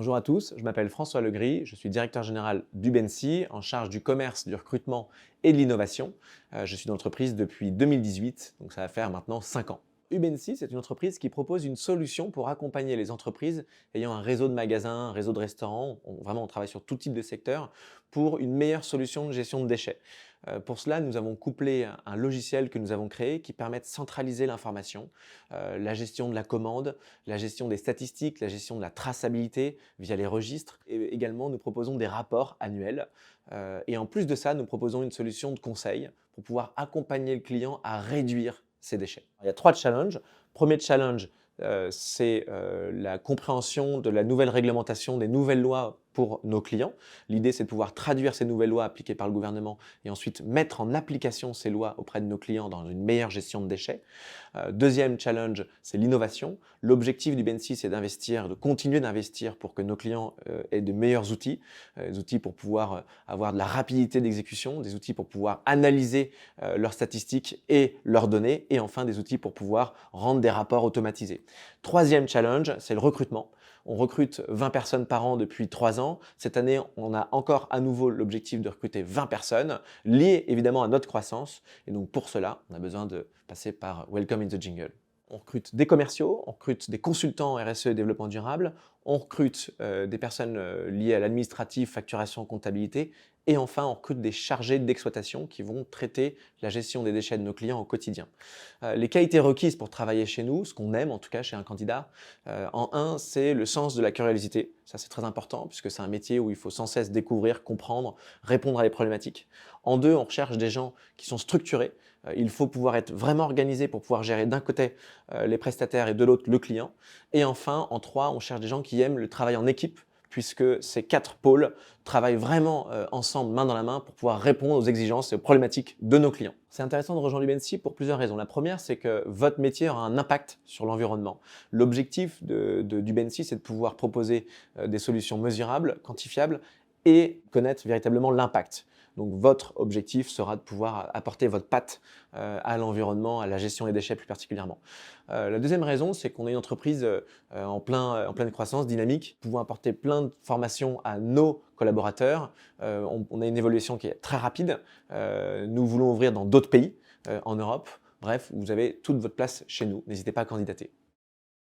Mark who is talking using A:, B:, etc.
A: Bonjour à tous, je m'appelle François Legris, je suis directeur général d'Ubency, en charge du commerce, du recrutement et de l'innovation. Je suis dans l'entreprise depuis 2018, donc ça va faire maintenant 5 ans. Ubency, c'est une entreprise qui propose une solution pour accompagner les entreprises ayant un réseau de magasins, un réseau de restaurants, vraiment on travaille sur tout type de secteur, pour une meilleure solution de gestion de déchets. Pour cela, nous avons couplé un logiciel que nous avons créé qui permet de centraliser l'information, la gestion de la commande, la gestion des statistiques, la gestion de la traçabilité via les registres. Et également, nous proposons des rapports annuels. Et en plus de ça, nous proposons une solution de conseil pour pouvoir accompagner le client à réduire ses déchets. Il y a 3 challenges. Premier challenge, c'est la compréhension de la nouvelle réglementation, des nouvelles lois pour nos clients. L'idée, c'est de pouvoir traduire ces nouvelles lois appliquées par le gouvernement et ensuite mettre en application ces lois auprès de nos clients dans une meilleure gestion de déchets. Deuxième challenge, c'est l'innovation. L'objectif du BNC, c'est d'investir, de continuer d'investir pour que nos clients aient de meilleurs outils, des outils pour pouvoir avoir de la rapidité d'exécution, des outils pour pouvoir analyser leurs statistiques et leurs données, et enfin des outils pour pouvoir rendre des rapports automatisés. Troisième challenge, c'est le recrutement. On recrute 20 personnes par an depuis 3 ans. Cette année, on a encore à nouveau l'objectif de recruter 20 personnes, liées évidemment à notre croissance. Et donc pour cela, on a besoin de passer par Welcome in the Jungle. On recrute des commerciaux, on recrute des consultants RSE et développement durable, on recrute des personnes liées à l'administratif, facturation, comptabilité, et enfin on recrute des chargés d'exploitation qui vont traiter la gestion des déchets de nos clients au quotidien. Les qualités requises pour travailler chez nous, ce qu'on aime en tout cas chez un candidat, en un, c'est le sens de la curiosité. Ça c'est très important puisque c'est un métier où il faut sans cesse découvrir, comprendre, répondre à des problématiques. En deux, on recherche des gens qui sont structurés. Il faut pouvoir être vraiment organisé pour pouvoir gérer d'un côté les prestataires et de l'autre le client. Et enfin, en trois, on cherche des gens qui aiment le travail en équipe, puisque ces 4 pôles travaillent vraiment ensemble, main dans la main, pour pouvoir répondre aux exigences et aux problématiques de nos clients. C'est intéressant de rejoindre Ubency pour plusieurs raisons. La première, c'est que votre métier aura un impact sur l'environnement. L'objectif d'Ubency, c'est de pouvoir proposer des solutions mesurables, quantifiables, et connaître véritablement l'impact. Donc votre objectif sera de pouvoir apporter votre patte à l'environnement, à la gestion des déchets plus particulièrement. La deuxième raison, c'est qu'on est une entreprise en pleine croissance, dynamique, pouvant apporter plein de formations à nos collaborateurs. On a une évolution qui est très rapide. Nous voulons ouvrir dans d'autres pays en Europe. Bref, vous avez toute votre place chez nous. N'hésitez pas à candidater.